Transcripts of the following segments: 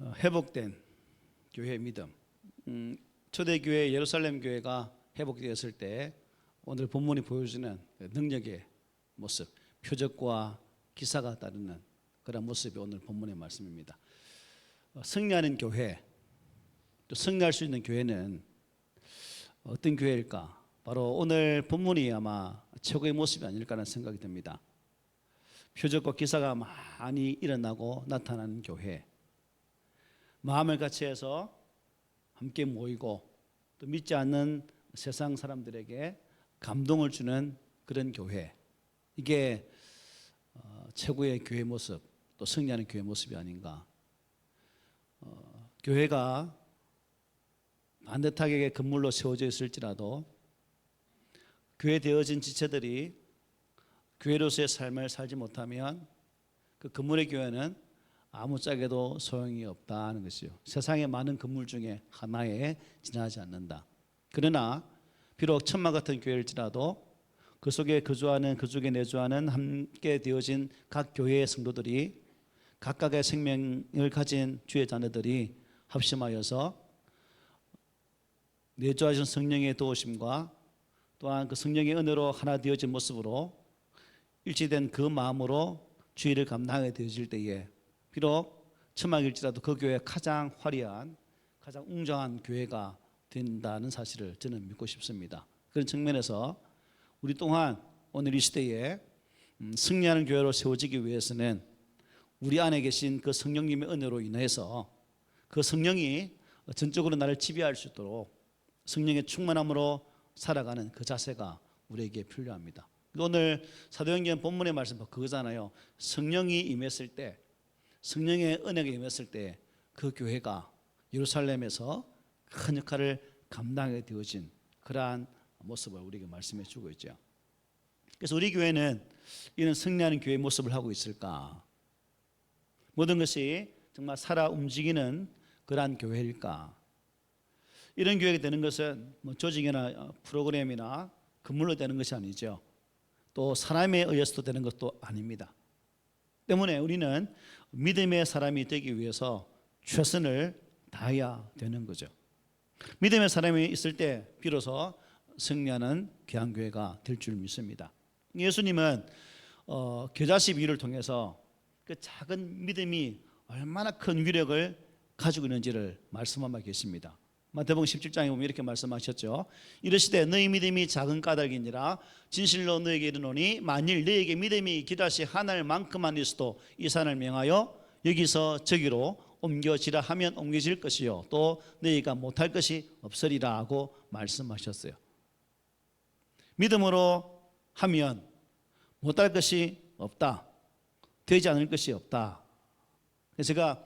회복된 교회의 믿음. 초대교회 예루살렘 교회가 회복되었을 때 오늘 본문이 보여주는 능력의 모습, 표적과 기사가 따르는 그런 모습이 오늘 본문의 말씀입니다. 승리하는 교회, 또 승리할 수 있는 교회는 어떤 교회일까? 바로 오늘 본문이 아마 최고의 모습이 아닐까라는 생각이 듭니다. 표적과 기사가 많이 일어나고 나타나는 교회, 마음을 같이 해서 함께 모이고 또 믿지 않는 세상 사람들에게 감동을 주는 그런 교회, 이게 최고의 교회 모습, 또 승리하는 교회 모습이 아닌가. 교회가 반듯하게 건물로 세워져 있을지라도 교회 되어진 지체들이 교회로서의 삶을 살지 못하면 그 건물의 교회는 아무짝에도 소용이 없다는 것이요. 세상의 많은 건물 중에 하나에 지나지 않는다. 그러나 비록 천막 같은 교회일지라도 그 속에 거주하는, 그 속에 내주하는 함께 되어진 각 교회의 성도들이 각각의 생명을 가진 주의 자녀들이 합심하여서 내주하신 성령의 도우심과 또한 그 성령의 은혜로 하나 되어진 모습으로 일치된 그 마음으로 주의를 감당하게 되어질 때에 비록 천막일지라도 그 교회가 가장 화려한, 가장 웅장한 교회가 된다는 사실을 저는 믿고 싶습니다. 그런 측면에서 우리 또한 오늘 이 시대에 승리하는 교회로 세워지기 위해서는 우리 안에 계신 그 성령님의 은혜로 인해서 그 성령이 전적으로 나를 지배할 수 있도록 성령의 충만함으로 살아가는 그 자세가 우리에게 필요합니다. 오늘 사도행전 본문의 말씀 그거잖아요. 성령이 임했을 때, 성령의 은혜가 임했을 때 그 교회가 예루살렘에서 큰 역할을 감당하게 되어진 그러한 모습을 우리에게 말씀해 주고 있죠. 그래서 우리 교회는 이런 승리하는 교회의 모습을 하고 있을까? 모든 것이 정말 살아 움직이는 그러한 교회일까? 이런 교회가 되는 것은 뭐 조직이나 프로그램이나 건물로 되는 것이 아니죠. 또 사람에 의해서도 되는 것도 아닙니다. 때문에 우리는 믿음의 사람이 되기 위해서 최선을 다해야 되는 거죠. 믿음의 사람이 있을 때 비로소 승리하는 귀한 교회가 될 줄 믿습니다. 예수님은 겨자씨 비유를 통해서 그 작은 믿음이 얼마나 큰 위력을 가지고 있는지를 말씀하고 계십니다. 마태복음 17장에 보면 이렇게 말씀하셨죠. 이르시되 너희 믿음이 작은 까닭이니라 진실로 너에게 이르노니 만일 너에게 믿음이 기다시 하늘만큼만 있어도 이 산을 명하여 여기서 저기로 옮겨지라 하면 옮겨질 것이요 또 너희가 못할 것이 없으리라 하고 말씀하셨어요. 믿음으로 하면 못할 것이 없다, 되지 않을 것이 없다. 그래서 제가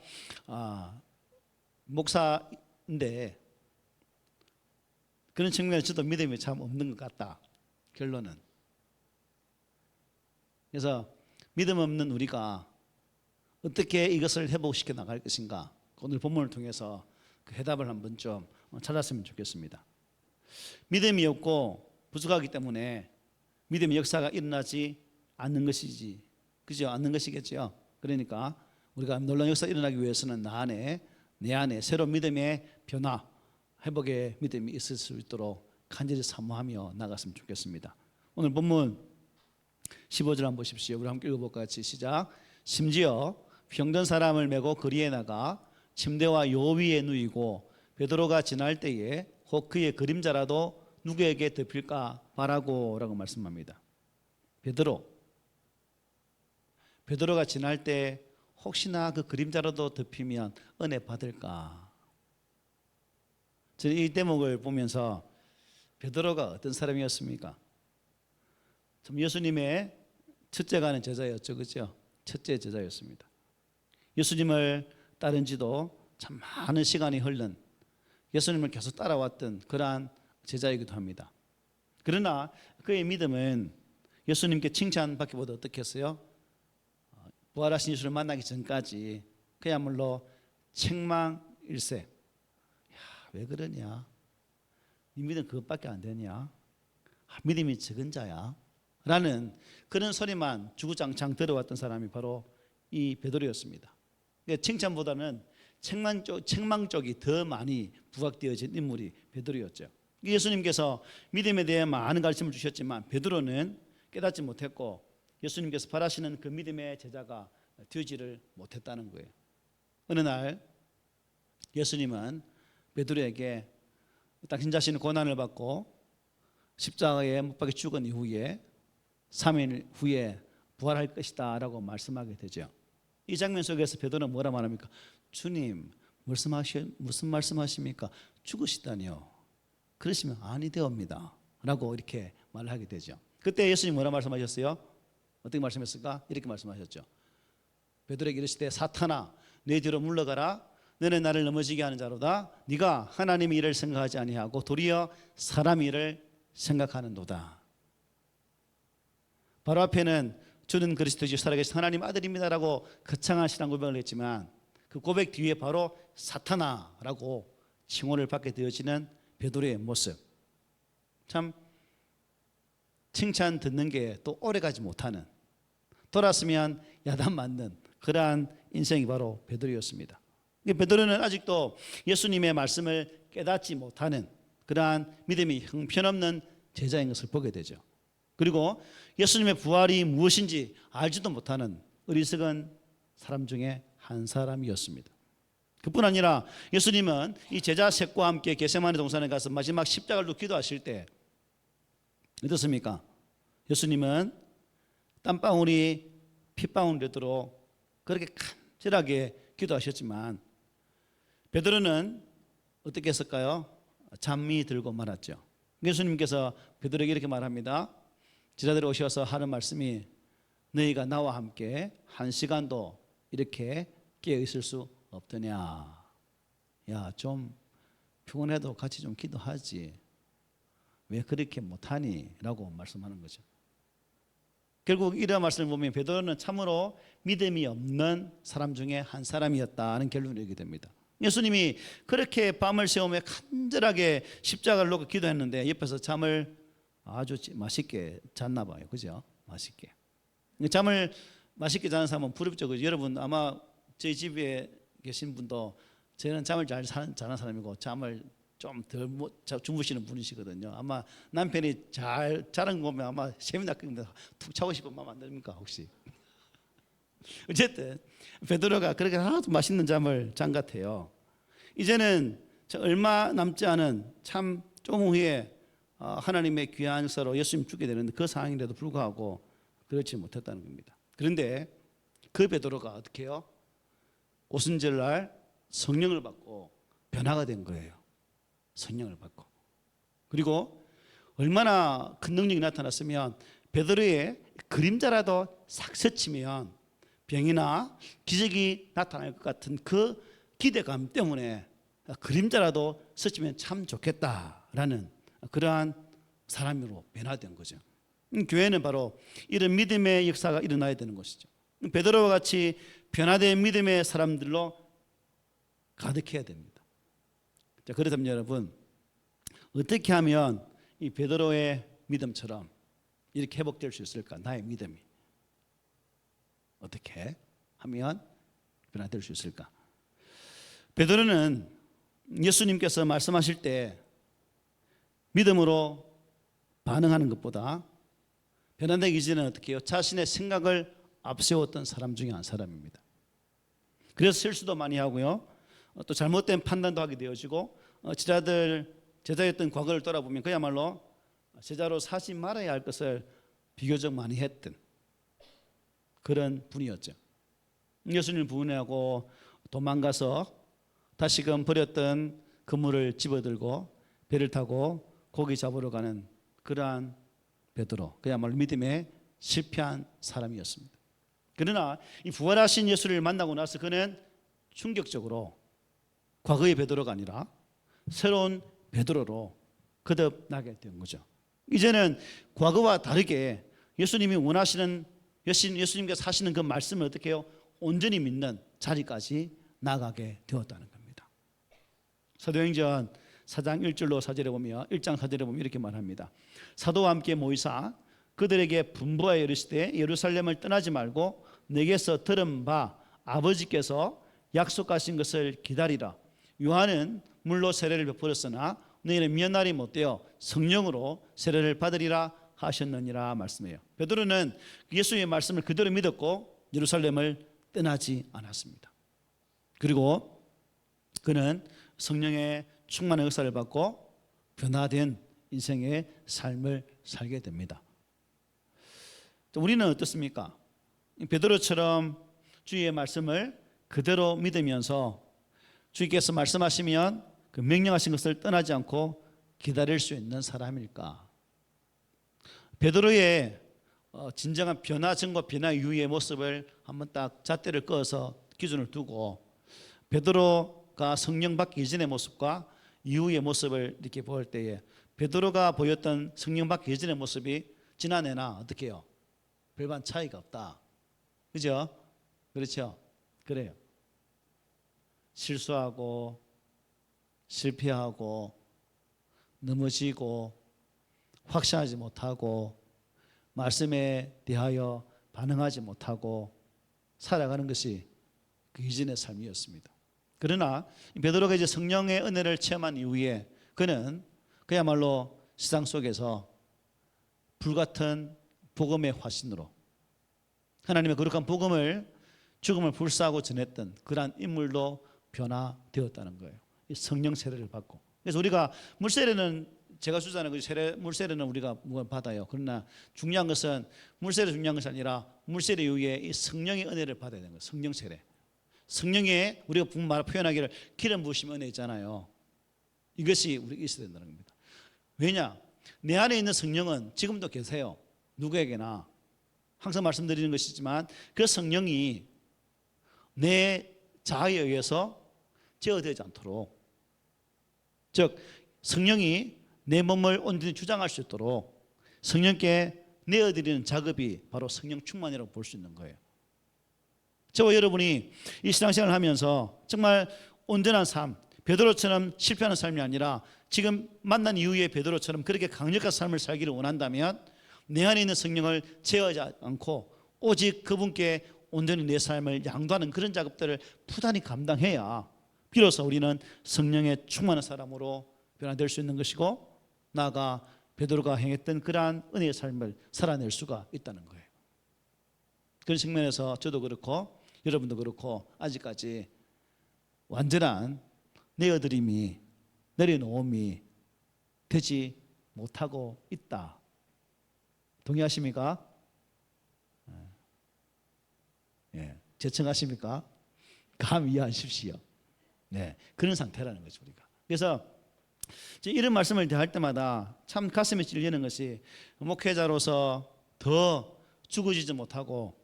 목사인데 그런 측면에서 저도 믿음이 참 없는 것 같다, 결론은. 그래서 믿음 없는 우리가 어떻게 이것을 회복시켜 나갈 것인가, 오늘 본문을 통해서 그 해답을 한번 좀 찾았으면 좋겠습니다. 믿음이 없고 부족하기 때문에 믿음의 역사가 일어나지 않는 것이지, 그죠? 않는 것이겠죠. 그러니까 우리가 놀라운 역사가 일어나기 위해서는 내 안에 새로운 믿음의 변화, 회복의 믿음이 있을 수 있도록 간절히 사모하며 나갔으면 좋겠습니다. 오늘 본문 15절 한번 보십시오. 우리 함께 읽어볼까? 같이 시작. 심지어 병든 사람을 메고 거리에 나가 침대와 요 위에 누이고 베드로가 지날 때에 혹 그의 그림자라도 누구에게 덮일까 바라고 라고 말씀합니다. 베드로가 지날 때 혹시나 그 그림자라도 덮이면 은혜 받을까. 저는 이 대목을 보면서 베드로가 어떤 사람이었습니까? 참 예수님의 첫째가 하는 제자였죠, 그렇죠? 첫째 제자였습니다. 예수님을 따른 지도 참 많은 시간이 흘른, 예수님을 계속 따라왔던 그러한 제자이기도 합니다. 그러나 그의 믿음은 예수님께 칭찬받기 보다 어떻게 했어요? 부활하신 예수를 만나기 전까지 그야말로 책망일세. 왜 그러냐? 네 믿음 그것밖에 안 되냐? 믿음이 적은 자야? 라는 그런 소리만 주구장창 들어왔던 사람이 바로 이 베드로였습니다. 칭찬보다는 책망 쪽이 더 많이 부각되어진 인물이 베드로였죠. 예수님께서 믿음에 대해 많은 가르침을 주셨지만 베드로는 깨닫지 못했고 예수님께서 바라시는 그 믿음의 제자가 되지를 못했다는 거예요. 어느 날 예수님은 베드로에게 당신 자신은 고난을 받고 십자가에 못 박혀 죽은 이후에 3일 후에 부활할 것이다 라고 말씀하게 되죠. 이 장면 속에서 베드로는 뭐라 말합니까? 주님 무슨 말씀하십니까? 죽으시다니요. 그러시면 아니되옵니다 라고 이렇게 말하게 되죠. 그때 예수님 뭐라 말씀하셨어요? 어떻게 말씀했을까? 이렇게 말씀하셨죠. 베드로에게 이르시되 사탄아 내 뒤로 물러가라. 너는 나를 넘어지게 하는 자로다. 네가 하나님의 일을 생각하지 아니하고 도리어 사람 일을 생각하는도다. 바로 앞에는 주는 그리스도이시오 살아계신 하나님 아들입니다라고 거창한 신앙 고백을 했지만 그 고백 뒤에 바로 사탄아라고 칭호를 받게 되어지는 베드로의 모습. 참 칭찬 듣는 게 또 오래가지 못하는, 돌았으면 야단 맞는 그러한 인생이 바로 베드로였습니다. 베드로는 아직도 예수님의 말씀을 깨닫지 못하는 그러한 믿음이 형편없는 제자인 것을 보게 되죠. 그리고 예수님의 부활이 무엇인지 알지도 못하는 어리석은 사람 중에 한 사람이었습니다. 그뿐 아니라 예수님은 이 제자 셋과 함께 겟세마네 동산에 가서 마지막 십자가를 두고 기도하실 때 어떻습니까? 예수님은 땀방울이 핏방울 되도록 그렇게 간절하게 기도하셨지만 베드로는 어떻게 했을까요? 잠이 들고 말았죠. 예수님께서 베드로에게 이렇게 말합니다. 제자들이 오셔서 하는 말씀이 너희가 나와 함께 1시간도 이렇게 깨어 있을 수 없더냐. 야, 좀 피곤해도 같이 좀 기도하지. 왜 그렇게 못하니? 라고 말씀하는 거죠. 결국 이런 말씀을 보면 베드로는 참으로 믿음이 없는 사람 중에 한 사람이었다는 결론을 내게 됩니다. 예수님이 그렇게 밤을 새우며 간절하게 십자가를 놓고 기도했는데 옆에서 잠을 아주 맛있게 잤나 봐요. 그죠? 맛있게. 잠을 맛있게 자는 사람은 부럽죠. 그죠? 여러분 아마 저희 집에 계신 분도 저는 잠을 잘 자는 사람이고 잠을 좀 덜 주무시는 분이시거든요. 아마 남편이 잘 자는 거 보면 아마 셈이 낚이는데 툭 자고 싶은 마음 안 듭니까 혹시? 어쨌든 베드로가 그렇게 하나도 맛있는 잠을 잔 것 같아요. 이제는 얼마 남지 않은 참 조금 후에 하나님의 귀한 역사로 예수님 죽게 되는데 그 상황인데도 불구하고 그렇지 못했다는 겁니다. 그런데 그 베드로가 어떻게 해요? 오순절날 성령을 받고 변화가 된 거예요. 성령을 받고. 그리고 얼마나 큰 능력이 나타났으면 베드로의 그림자라도 싹 스치면 병이나 기적이 나타날 것 같은 그 기대감 때문에 그림자라도 스치면 참 좋겠다라는 그러한 사람으로 변화된 거죠. 교회는 바로 이런 믿음의 역사가 일어나야 되는 것이죠. 베드로와 같이 변화된 믿음의 사람들로 가득해야 됩니다. 자, 그렇다면 여러분 어떻게 하면 이 베드로의 믿음처럼 이렇게 회복될 수 있을까? 나의 믿음이 어떻게 하면 변화될 수 있을까? 베드로는 예수님께서 말씀하실 때 믿음으로 반응하는 것보다 변화되기 이전에 어떻게 해요? 자신의 생각을 앞세웠던 사람 중에 한 사람입니다. 그래서 실수도 많이 하고요. 또 잘못된 판단도 하게 되어지고 제자였던 과거를 돌아보면 그야말로 제자로 사지 말아야 할 것을 비교적 많이 했던 그런 분이었죠. 예수님을 부인하고 도망가서 다시금 버렸던 그물을 집어들고 배를 타고 고기 잡으러 가는 그러한 베드로, 그야말로 믿음에 실패한 사람이었습니다. 그러나 이 부활하신 예수를 만나고 나서 그는 충격적으로 과거의 베드로가 아니라 새로운 베드로로 거듭나게 된 거죠. 이제는 과거와 다르게 예수님이 원하시는 예수님께서 하시는 그 말씀을 어떻게 해요? 온전히 믿는 자리까지 나가게 되었다는 겁니다. 사도행전 4장 1절로 4절에 보면 1장 4절에 보면 이렇게 말합니다. 사도와 함께 모이사 그들에게 분부하여 이르시되 예루살렘을 떠나지 말고 내게서 들은 바 아버지께서 약속하신 것을 기다리라. 요한은 물로 세례를 베풀었으나 너희는 면날이 못되어 성령으로 세례를 받으리라 하셨느니라 말씀해요. 베드로는 예수의 말씀을 그대로 믿었고 예루살렘을 떠나지 않았습니다. 그리고 그는 성령의 충만한 역사를 받고 변화된 인생의 삶을 살게 됩니다. 우리는 어떻습니까? 베드로처럼 주의 말씀을 그대로 믿으면서 주께서 말씀하시면 그 명령하신 것을 떠나지 않고 기다릴 수 있는 사람일까? 베드로의 진정한 변화 전과 변화 이후의 모습을 한번 딱 잣대를 그어서 기준을 두고 베드로가 성령 받기 이전의 모습과 이후의 모습을 이렇게 볼 때에 베드로가 보였던 성령 받기 이전의 모습이 지난해나 어떻게 해요? 별반 차이가 없다. 그죠? 그렇죠? 그래요. 실수하고 실패하고 넘어지고 확신하지 못하고 말씀에 대하여 반응하지 못하고 살아가는 것이 그 이전의 삶이었습니다. 그러나 베드로가 이제 성령의 은혜를 체험한 이후에 그는 그야말로 세상 속에서 불같은 복음의 화신으로 하나님의 거룩한 복음을 죽음을 불사하고 전했던 그러한 인물로 변화되었다는 거예요. 성령 세례를 받고. 그래서 우리가 물세례는 제가 주장하는 그 세례 물세례는 우리가 받아요. 그러나 중요한 것은 물세례 중요한 것이 아니라 물세례 이후에 이 성령의 은혜를 받아야 되는 거예요. 성령 세례. 성령의 우리가 표현하기를 기름 부으심 은혜 있잖아요. 이것이 우리가 있어야 된다는 겁니다. 왜냐? 내 안에 있는 성령은 지금도 계세요. 누구에게나 항상 말씀드리는 것이지만 그 성령이 내 자아에 의해서 제어되지 않도록, 즉 성령이 내 몸을 온전히 주장할 수 있도록 성령께 내어드리는 작업이 바로 성령 충만이라고 볼 수 있는 거예요. 저와 여러분이 이 신앙생활을 하면서 정말 온전한 삶, 베드로처럼 실패하는 삶이 아니라 지금 만난 이후에 베드로처럼 그렇게 강력한 삶을 살기를 원한다면 내 안에 있는 성령을 제어하지 않고 오직 그분께 온전히 내 삶을 양도하는 그런 작업들을 부단히 감당해야 비로소 우리는 성령의 충만한 사람으로 변화될 수 있는 것이고 나아가 베드로가 행했던 그러한 은혜의 삶을 살아낼 수가 있다는 거예요. 그런 측면에서 저도 그렇고 여러분도 그렇고 아직까지 완전한 내어드림이 내려놓음이 되지 못하고 있다. 동의하십니까? 예, 제청하십니까? 감 이해하십시오. 네, 그런 상태라는 거죠 우리가. 그래서 이런 말씀을 할 때마다 참 가슴이 찔리는 것이 목회자로서 더 죽어지지 못하고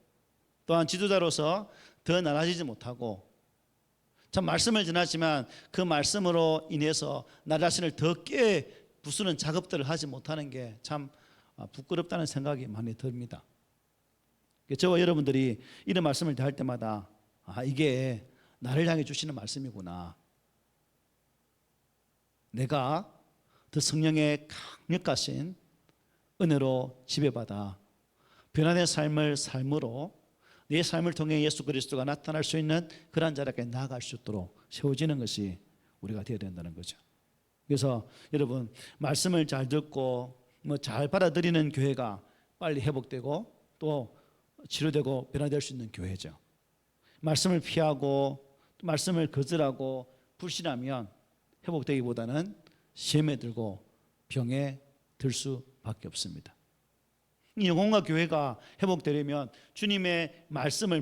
또한 지도자로서 더 나아지지 못하고 참 말씀을 전하지만 그 말씀으로 인해서 나 자신을 더 깨 부수는 작업들을 하지 못하는 게 참 부끄럽다는 생각이 많이 듭니다. 저와 여러분들이 이런 말씀을 할 때마다 이게 나를 향해 주시는 말씀이구나. 내가 더 성령의 강력하신 은혜로 지배받아 변화된 삶으로 내 삶을 통해 예수 그리스도가 나타날 수 있는 그러한 자리에 나아갈 수 있도록 세워지는 것이 우리가 되어야 된다는 거죠. 그래서 여러분 말씀을 잘 듣고 잘 받아들이는 교회가 빨리 회복되고 또 치료되고 변화될 수 있는 교회죠. 말씀을 피하고 말씀을 거절하고 불신하면 회복되기보다는 시험에 들고 병에 들 수밖에 없습니다. 이 영혼과 교회가 회복되려면 주님의 말씀을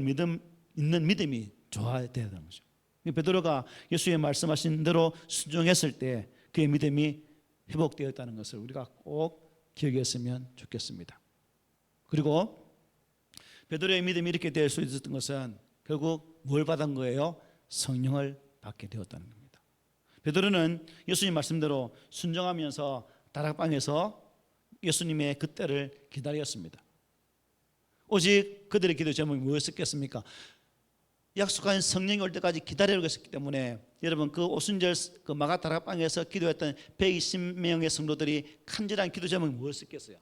있는 믿음이 좋아야 되는 거죠. 베드로가 예수의 말씀하신 대로 순종했을 때 그의 믿음이 회복되었다는 것을 우리가 꼭 기억했으면 좋겠습니다. 그리고 베드로의 믿음이 이렇게 될 수 있었던 것은 결국 뭘 받은 거예요? 성령을 받게 되었다는 겁니다. 베드로는 예수님 말씀대로 순종하면서 다락방에서 예수님의 그때를 기다렸습니다. 오직 그들의 기도 제목이 무엇이었겠습니까? 약속한 성령이 올 때까지 기다리고 있었기 때문에 여러분 그 오순절 그 마가 다락방에서 기도했던 120명의 성도들이 간절한 기도 제목이 무엇이었겠어요?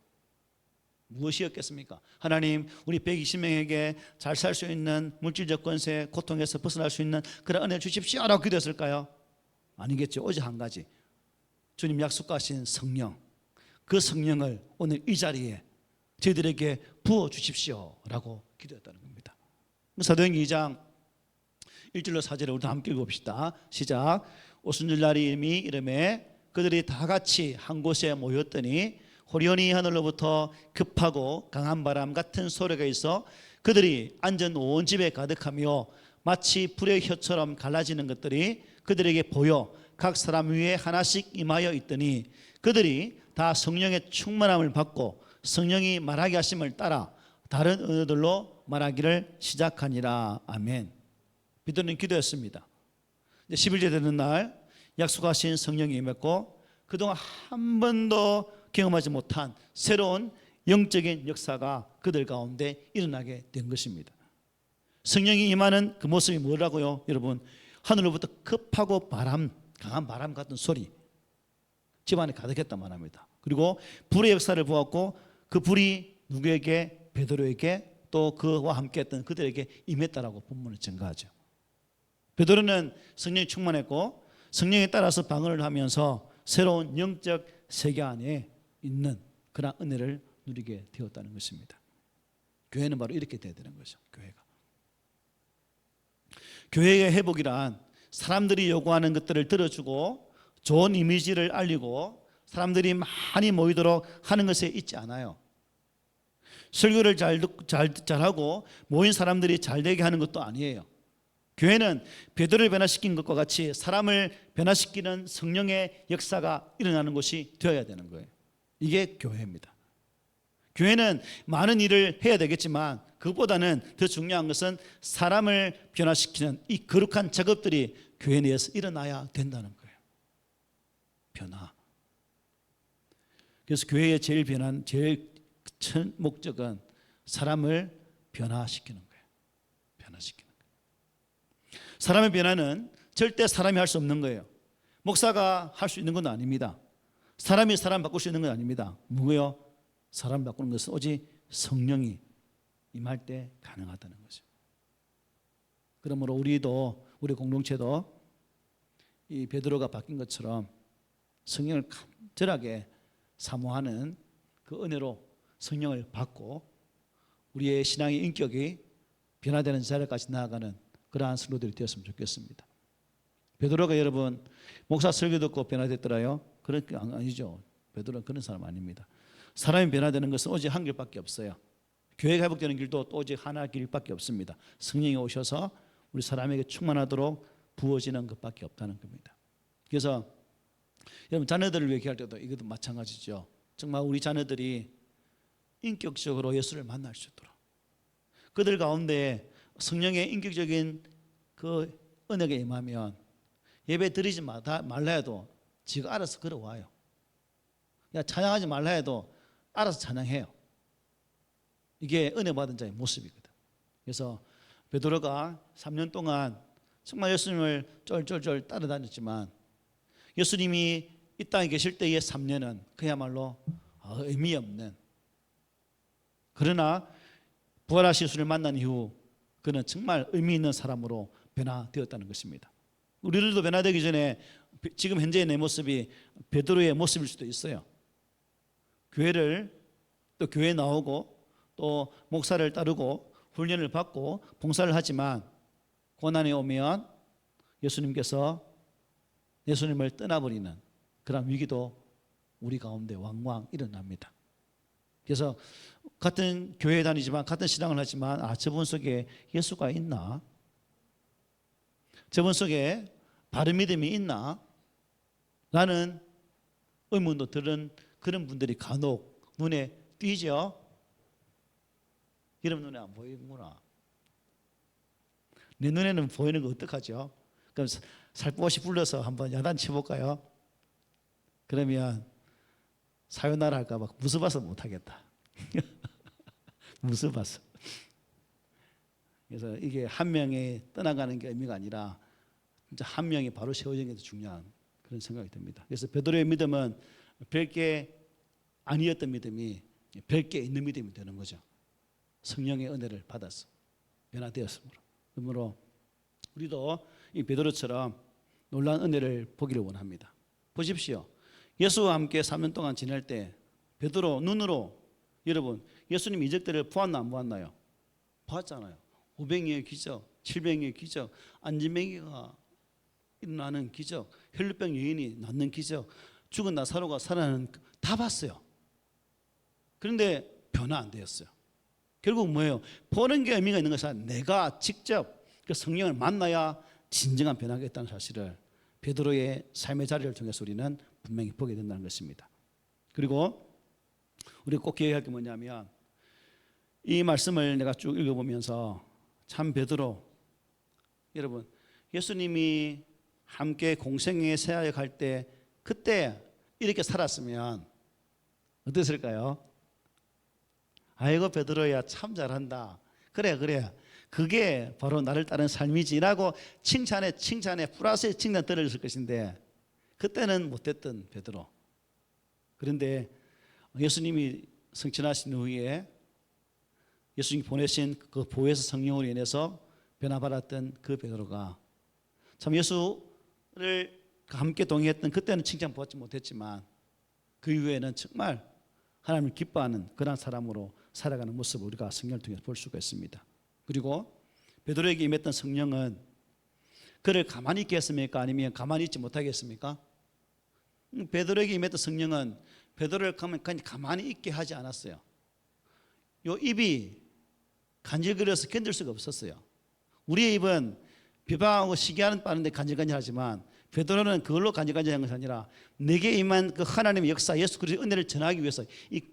무엇이었겠습니까? 하나님, 우리 120명에게 잘 살 수 있는 물질적 권세, 고통에서 벗어날 수 있는 그런 은혜 주십시오라고 기도했을까요? 아니겠죠. 오직 한 가지, 주님 약속하신 성령, 그 성령을 오늘 이 자리에 저희들에게 부어 주십시오라고 기도했다는 겁니다. 사도행전 2장 1절로 4절을 우리 함께 읽어봅시다. 시작. 오순절날이 이름에 그들이 다 같이 한 곳에 모였더니 호련히 하늘로부터 급하고 강한 바람 같은 소리가 있어 그들이 앉은 온 집에 가득하며 마치 불의 혀처럼 갈라지는 것들이 그들에게 보여 각 사람 위에 하나씩 임하여 있더니 그들이 다 성령의 충만함을 받고 성령이 말하게 하심을 따라 다른 언어들로 말하기를 시작하니라. 아멘. 베드로는 기도했습니다. 11째 되는 날 약속하신 성령이 임했고 그동안 한 번도 경험하지 못한 새로운 영적인 역사가 그들 가운데 일어나게 된 것입니다. 성령이 임하는 그 모습이 뭐라고요? 여러분, 하늘로부터 급하고 강한 바람 같은 소리, 집안에 가득했단 말합니다. 그리고 불의 역사를 보았고 그 불이 누구에게? 베드로에게, 또 그와 함께했던 그들에게 임했다라고 본문을 증거하죠. 베드로는 성령이 충만했고 성령에 따라서 방언을 하면서 새로운 영적 세계 안에 있는 그런 은혜를 누리게 되었다는 것입니다. 교회는 바로 이렇게 돼야 되는 거죠. 교회의 회복이란 사람들이 요구하는 것들을 들어주고 좋은 이미지를 알리고 사람들이 많이 모이도록 하는 것에 있지 않아요. 설교를 잘하고 모인 사람들이 잘되게 하는 것도 아니에요. 교회는 베드로를 변화시킨 것과 같이 사람을 변화시키는 성령의 역사가 일어나는 곳이 되어야 되는 거예요. 이게 교회입니다. 교회는 많은 일을 해야 되겠지만 그것보다는 더 중요한 것은 사람을 변화시키는 이 거룩한 작업들이 교회 내에서 일어나야 된다는 거예요. 변화. 그래서 교회의 제일 첫 목적은 사람을 변화시키는 거예요. 변화시키는 거예요. 사람의 변화는 절대 사람이 할 수 없는 거예요. 목사가 할 수 있는 건 아닙니다. 사람이 사람 바꿀 수 있는 건 아닙니다. 뭐예요? 사람 바꾸는 것은 오직 성령이 임할 때 가능하다는 거죠. 그러므로 우리 공동체도 이 베드로가 바뀐 것처럼 성령을 간절하게 사모하는 그 은혜로 성령을 받고 우리의 신앙의 인격이 변화되는 자리까지 나아가는 그러한 성도들이 되었으면 좋겠습니다. 베드로가 여러분 목사 설교 듣고 변화됐더라요? 그런 게 아니죠. 베드로는 그런 사람 아닙니다. 사람이 변화되는 것은 오직 한 길밖에 없어요. 교회가 회복되는 길도 또 오직 하나 길밖에 없습니다. 성령이 오셔서 우리 사람에게 충만하도록 부어지는 것밖에 없다는 겁니다. 그래서 여러분 자녀들을 위해 기도할 때도 이것도 마찬가지죠. 정말 우리 자녀들이 인격적으로 예수를 만날 수 있도록 그들 가운데 성령의 인격적인 그 은혜가 임하면 예배 드리지 말라 해도 지가 알아서 걸어와요. 찬양하지 말라 해도 알아서 찬양해요. 이게 은혜 받은 자의 모습이거든. 그래서 베드로가 3년 동안 정말 예수님을 쫄쫄쫄 따라다녔지만 예수님이 이 땅에 계실 때의 3년은 그야말로 의미 없는, 그러나 부활하신 예수를 만난 이후 그는 정말 의미 있는 사람으로 변화되었다는 것입니다. 우리들도 변화되기 전에 지금 현재의 내 모습이 베드로의 모습일 수도 있어요. 교회에 나오고 또 목사를 따르고 훈련을 받고 봉사를 하지만 고난이 오면 예수님께서 예수님을 떠나버리는 그런 위기도 우리 가운데 왕왕 일어납니다. 그래서 같은 교회에 다니지만 같은 신앙을 하지만 저분 속에 예수가 있나? 저분 속에 바른 믿음이 있나? 라는 의문도 들은 그런 분들이 간혹 눈에 띄죠. 여러분 눈에 안 보이는구나. 내 눈에는 보이는 거 어떡하죠? 그럼 살포시 불러서 한번 야단치 볼까요? 그러면 사요나라 할까 봐 무서워서 못하겠다. 무서워서. 그래서 이게 한 명이 떠나가는 게 의미가 아니라 진짜 한 명이 바로 세워지는 게 중요한 그런 생각이 듭니다. 그래서 베드로의 믿음은 별게 아니었던 믿음이 별게 있는 믿음이 되는 거죠. 성령의 은혜를 받아서 변화되었으므로. 그러므로 우리도 이 베드로처럼 놀라운 은혜를 보기를 원합니다. 보십시오. 예수와 함께 3년 동안 지낼 때 베드로 눈으로, 여러분, 예수님 이적들을 보았나 안 보았나요? 보았잖아요. 500명의 기적, 700명의 기적, 안진뱅이가 일어나는 기적, 혈루병 여인이 낫는 기적, 죽은 나사로가 살아나는, 다 봤어요. 그런데 변화 안 되었어요. 결국 뭐예요? 보는 게 의미가 있는 것은 내가 직접 그 성령을 만나야 진정한 변화가 있다는 사실을 베드로의 삶의 자리를 통해서 우리는 분명히 보게 된다는 것입니다. 그리고 우리가 꼭 기억해야 할 게 뭐냐면, 이 말씀을 내가 쭉 읽어보면서 참 베드로, 여러분, 예수님이 함께 공생애의 사역 할 때 그때 이렇게 살았으면 어땠을까요? 아이고 베드로야 참 잘한다. 그래 그게 바로 나를 따른 삶이지라고 칭찬에 플러스의 칭찬 떨어졌을 것인데, 그때는 못했던 베드로. 그런데 예수님이 승천하신 후에 예수님이 보내신 그 보혜사 성령으로 인해서 변화받았던 그 베드로가 참 예수를 함께 동행했던 그때는 칭찬받지 못했지만 그 이후에는 정말 하나님을 기뻐하는 그런 사람으로 살아가는 모습을 우리가 성경을 통해서 볼 수가 있습니다. 그리고 베드로에게 임했던 성령은 그를 가만히 있게 했습니까? 아니면 가만히 있지 못하게 했습니까? 베드로에게 임했던 성령은 베드로를 가만히 있게 하지 않았어요. 요 입이 간질거려서 견딜 수가 없었어요. 우리의 입은 비방하고 시기하는 빠른데 간질간질하지만 베드로는 그걸로 간질간질한 것이 아니라 내게 임한 그 하나님의 역사, 예수 그리스도의 은혜를 전하기 위해서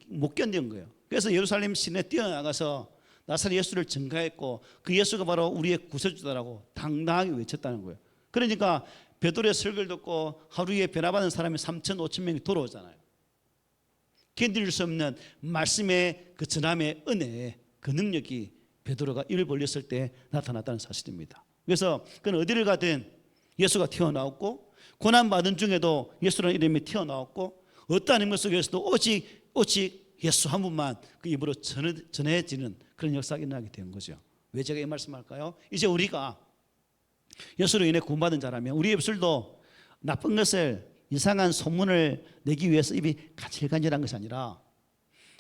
못 견딘 거예요. 그래서 예루살렘 시내에 뛰어나가서 나사렛 예수를 증거했고 그 예수가 바로 우리의 구세주다라고 당당하게 외쳤다는 거예요. 그러니까 베드로의 설교를 듣고 하루에 변화받은 사람이 3천, 5천 명이 돌아오잖아요. 견딜 수 없는 말씀의 그 전함의 은혜, 그 능력이 베드로가 입을 벌렸을 때 나타났다는 사실입니다. 그래서 그는 어디를 가든 예수가 튀어나왔고, 고난받은 중에도 예수라는 이름이 튀어나왔고, 어떠한 인물 속에서도 오직 예수 한 분만 그 입으로 전해지는 그런 역사가 일어나게 된 거죠. 왜 제가 이 말씀할까요? 이제 우리가 예수로 인해 구원받은 자라면 우리 입술도 나쁜 것을, 이상한 소문을 내기 위해서 입이 간질간질한 것이 아니라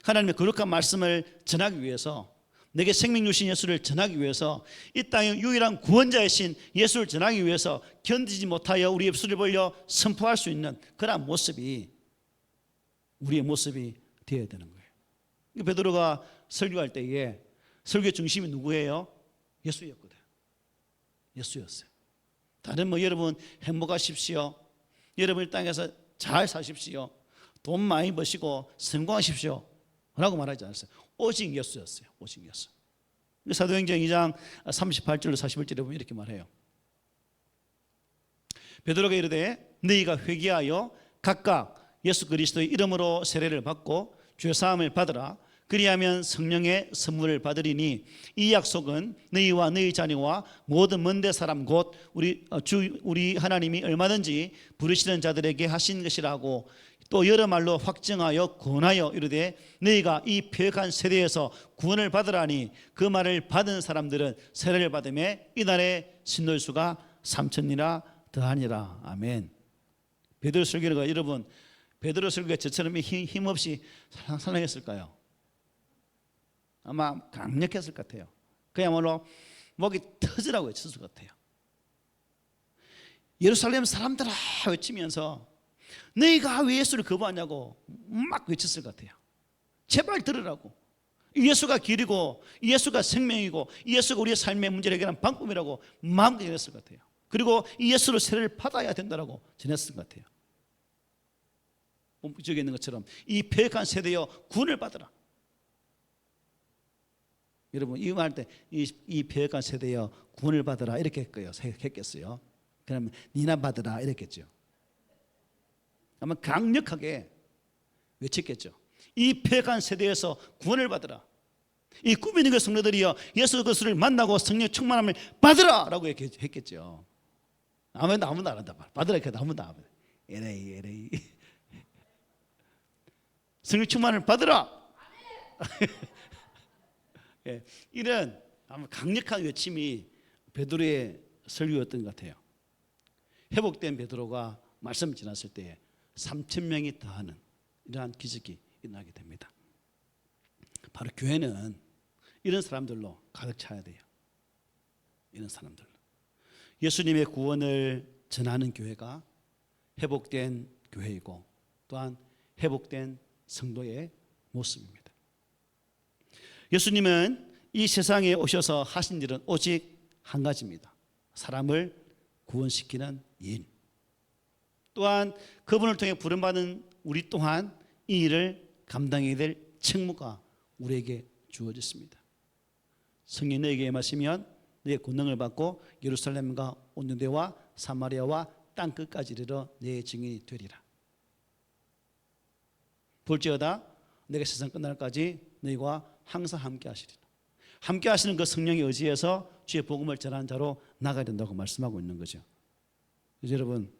하나님의 거룩한 말씀을 전하기 위해서, 내게 생명 주신 예수를 전하기 위해서, 이 땅의 유일한 구원자이신 예수를 전하기 위해서 견디지 못하여 우리 입술을 벌려 선포할 수 있는 그런 모습이 우리의 모습이 되어야 되는 거예요. 베드로가 설교할 때에 설교의 중심이 누구예요? 예수였거든. 예수였어요. 다른 여러분 행복하십시오, 여러분 이 땅에서 잘 사십시오, 돈 많이 버시고 성공하십시오 라고 말하지 않았어요. 오직 예수였어요. 오직 예수. 사도행전 2장 38절로 41절에 보면 이렇게 말해요. 베드로가 이르되 너희가 회개하여 각각 예수 그리스도의 이름으로 세례를 받고 죄사함을 받으라. 그리하면 성령의 선물을 받으리니 이 약속은 너희와 너희 자녀와 모든 먼데 사람 곧 우리 하나님이 얼마든지 부르시는 자들에게 하신 것이라고 또 여러 말로 확증하여 권하여 이르되 너희가 이 패역한 세대에서 구원을 받으라니 그 말을 받은 사람들은 세례를 받음에 이날의 신도수가 3천이나 더하니라. 아멘. 베드로 설교가, 여러분 베드로 설교가 저처럼 힘없이 살랑살랑했을까요? 아마 강력했을 것 같아요. 그야말로 목이 터지라고 외쳤을 것 같아요. 예루살렘 사람들아 외치면서 너희가 왜 예수를 거부하냐고 막 외쳤을 것 같아요. 제발 들으라고. 예수가 길이고 예수가 생명이고 예수가 우리의 삶의 문제를 해결하는 방법이라고 마음껏 전했을 것 같아요. 그리고 이 예수로 세례를 받아야 된다고 전했을 것 같아요. 저기 있는 것처럼 이 패역한 세대여 구원을 받으라. 여러분 이 말 때 이 패역한 세대여 구원을 받으라 이렇게 했겠어요. 그러면 니나 받으라 이랬겠죠. 아마 강력하게 외쳤겠죠. 이 패역한 세대에서 구원을 받으라. 이 꿈이 있는 그 성도들이여 예수 그리스도를 만나고 성령 충만함을 받으라 라고 했겠죠. 아무도 안 한다. 받으라 이렇게 아무도 안 한다. LA 성령 충만을 받으라. 예, 이런 아마 강력한 외침이 베드로의 설교였던 것 같아요. 회복된 베드로가 말씀 지났을 때에 3,000명이 더하는 이러한 기적이 일어나게 됩니다. 바로 교회는 이런 사람들로 가득 차야 돼요. 이런 사람들로. 예수님의 구원을 전하는 교회가 회복된 교회이고 또한 회복된 성도의 모습입니다. 예수님은 이 세상에 오셔서 하신 일은 오직 한 가지입니다. 사람을 구원시키는 일. 또한 그분을 통해 부름받은 우리 또한 이 일을 감당해야 될 책무가 우리에게 주어졌습니다. 성령 너에게 임하시면 너의 권능을 받고 예루살렘과 온 유대와 사마리아와 땅 끝까지 이르러 내 증인이 되리라. 볼지어다 내가 세상 끝날까지 너희와 항상 함께 하시리라. 함께 하시는 그 성령의 의지에서 주의 복음을 전하는 자로 나가야 된다고 말씀하고 있는 거죠. 그래서 여러분,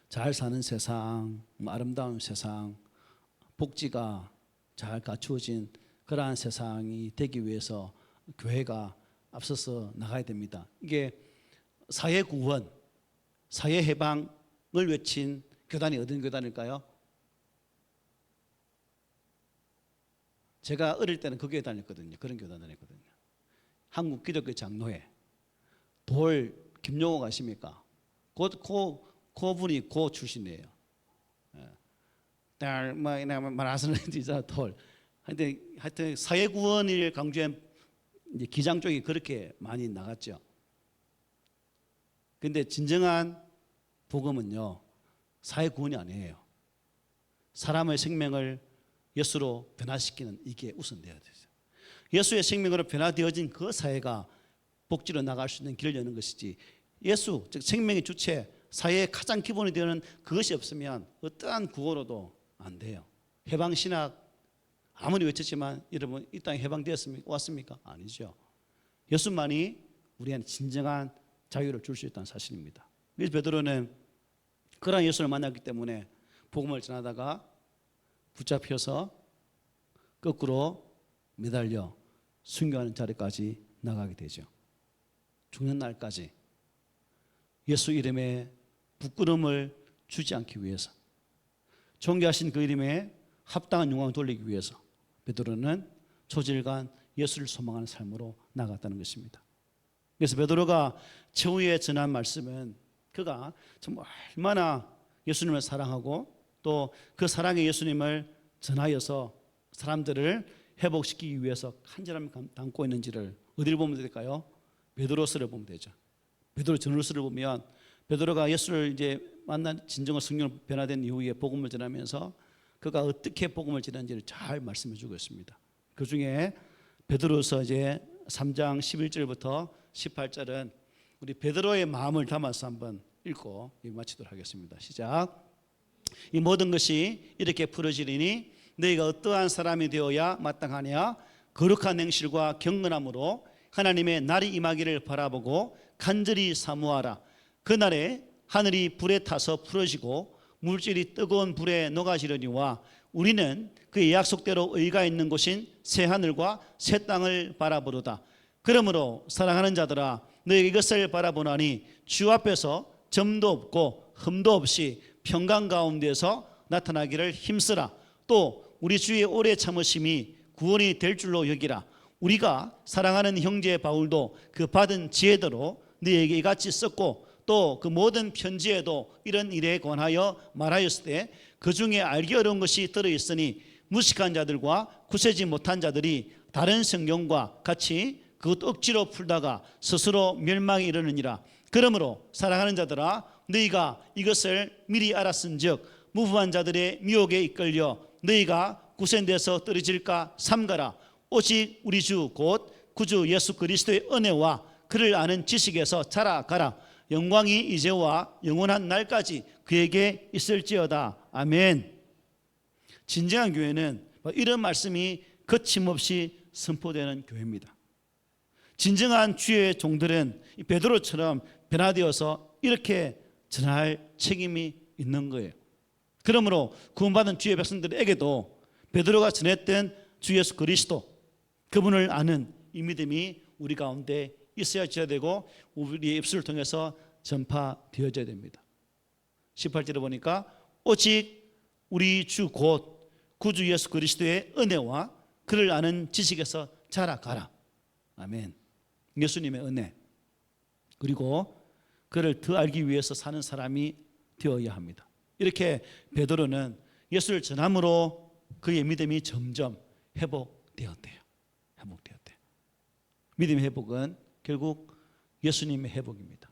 잘 사는 세상, 아름다운 세상, 복지가 잘 갖추어진 그러한 세상이 되기 위해서 교회가 앞서서 나가야 됩니다. 이게 사회 구원, 사회 해방을 외친 교단이 어떤 교단일까요? 제가 어릴 때는 그 교회 다녔거든요. 그런 교단 다녔거든요. 한국 기독교 장로회 돌 김용호 아십니까? 그분이 고 출신이에요. 말하시는 돌. 하여튼 사회 구원을 강조한 기장 쪽이 그렇게 많이 나갔죠. 근데 진정한 복음은요, 사회 구원이 아니에요. 사람의 생명을 예수로 변화시키는 이게 우선되어야 되죠. 예수의 생명으로 변화되어진 그 사회가 복지로 나갈 수 있는 길을 여는 것이지, 예수, 즉 생명의 주체, 사회의 가장 기본이 되는 그것이 없으면 어떠한 구호로도 안 돼요. 해방신학 아무리 외쳤지만 여러분 이 땅에 해방되었습니까? 왔습니까? 아니죠. 예수만이 우리한테 진정한 자유를 줄 수 있다는 사실입니다. 그래서 베드로는 그러한 예수를 만났기 때문에 복음을 전하다가 붙잡혀서 거꾸로 매달려 순교하는 자리까지 나가게 되죠. 죽는 날까지 예수 이름에 부끄러움을 주지 않기 위해서, 존귀하신 그 이름에 합당한 영광을 돌리기 위해서 베드로는 초질간 예수를 소망하는 삶으로 나갔다는 것입니다. 그래서 베드로가 최후에 전한 말씀은 그가 정말 얼마나 예수님을 사랑하고 또 그 사랑의 예수님을 전하여서 사람들을 회복시키기 위해서 간절함을 담고 있는지를 어디를 보면 될까요? 베드로서를 보면 되죠. 베드로 전후서를 보면 베드로가 예수를 이제 만난 진정한 성령으로 변화된 이후에 복음을 전하면서 그가 어떻게 복음을 전하는지를 잘 말씀해 주고 있습니다. 그 중에 베드로서 이제 3장 11절부터 18절은 우리 베드로의 마음을 담아서 한번 읽고 마치도록 하겠습니다. 시작. 이 모든 것이 이렇게 풀어지리니 너희가 어떠한 사람이 되어야 마땅하냐? 거룩한 행실과 경건함으로 하나님의 날이 임하기를 바라보고 간절히 사모하라. 그날에 하늘이 불에 타서 풀어지고 물질이 뜨거운 불에 녹아지려니와 우리는 그의 약속대로 의가 있는 곳인 새 하늘과 새 땅을 바라보로다. 그러므로 사랑하는 자들아, 너희가 이것을 바라보나니 주 앞에서 점도 없고 흠도 없이 평강 가운데서 나타나기를 힘쓰라. 또 우리 주의 오래 참으심이 구원이 될 줄로 여기라. 우리가 사랑하는 형제 바울도 그 받은 지혜대로 너희에게 이같이 썼고 또 그 모든 편지에도 이런 일에 관하여 말하였을 때 그 중에 알기 어려운 것이 들어있으니 무식한 자들과 구세지 못한 자들이 다른 성경과 같이 그것도 억지로 풀다가 스스로 멸망에 이르느니라. 그러므로 사랑하는 자들아, 너희가 이것을 미리 알았은즉 무부한 자들의 미혹에 이끌려 너희가 구센돼서 떨어질까 삼가라. 오직 우리 주 곧 구주 예수 그리스도의 은혜와 그를 아는 지식에서 자라가라. 영광이 이제와 영원한 날까지 그에게 있을지어다. 아멘. 진정한 교회는 이런 말씀이 거침없이 선포되는 교회입니다. 진정한 주의 종들은 베드로처럼 변화되어서 이렇게 전할 책임이 있는 거예요. 그러므로 구원받은 주의 백성들에게도 베드로가 전했던 주 예수 그리스도 그분을 아는 이 믿음이 우리 가운데 있어야 되고 우리의 입술을 통해서 전파되어져야 됩니다. 18절에 보니까 오직 우리 주 곧 구주 예수 그리스도의 은혜와 그를 아는 지식에서 자라가라. 아멘. 예수님의 은혜 그리고 그를 더 알기 위해서 사는 사람이 되어야 합니다. 이렇게 베드로는 예수를 전함으로 그의 믿음이 점점 회복되었대요. 믿음의 회복은 결국 예수님의 회복입니다.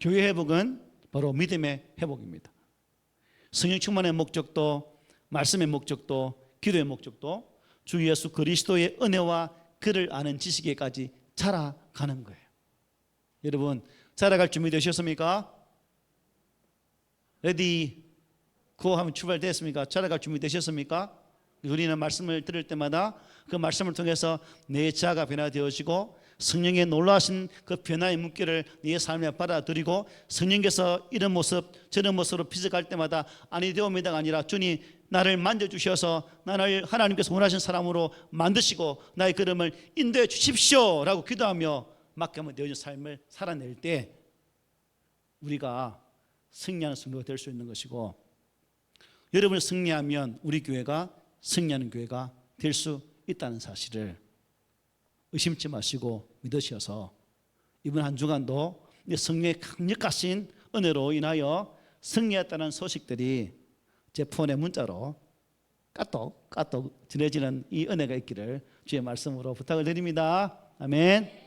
교회 회복은 바로 믿음의 회복입니다. 성령 충만의 목적도 말씀의 목적도 기도의 목적도 주 예수 그리스도의 은혜와 그를 아는 지식에까지 자라가는 거예요. 여러분 자라갈 준비 되셨습니까? 레디 고 하면 출발됐습니까? 자라갈 준비 되셨습니까? 우리는 말씀을 들을 때마다 그 말씀을 통해서 내 자아가 변화되어지고 성령의 놀라신 그 변화의 물결을 내 삶에 받아들이고 성령께서 이런 모습 저런 모습으로 비춰갈 때마다 아니 되옵니다가 아니라 주님 나를 만져주셔서 나를 하나님께서 원하신 사람으로 만드시고 나의 걸음을 인도해 주십시오 라고 기도하며 맡겨면 되어진 삶을 살아낼 때 우리가 승리하는 성도가 될 수 있는 것이고 여러분이 승리하면 우리 교회가 승리하는 교회가 될 수 있다는 사실을 의심치 마시고 믿으셔서 이번 한 주간도 성령의 강력하신 은혜로 인하여 승리했다는 소식들이 제 폰에 문자로 까똑 전해지는 이 은혜가 있기를 주의 말씀으로 부탁을 드립니다. 아멘.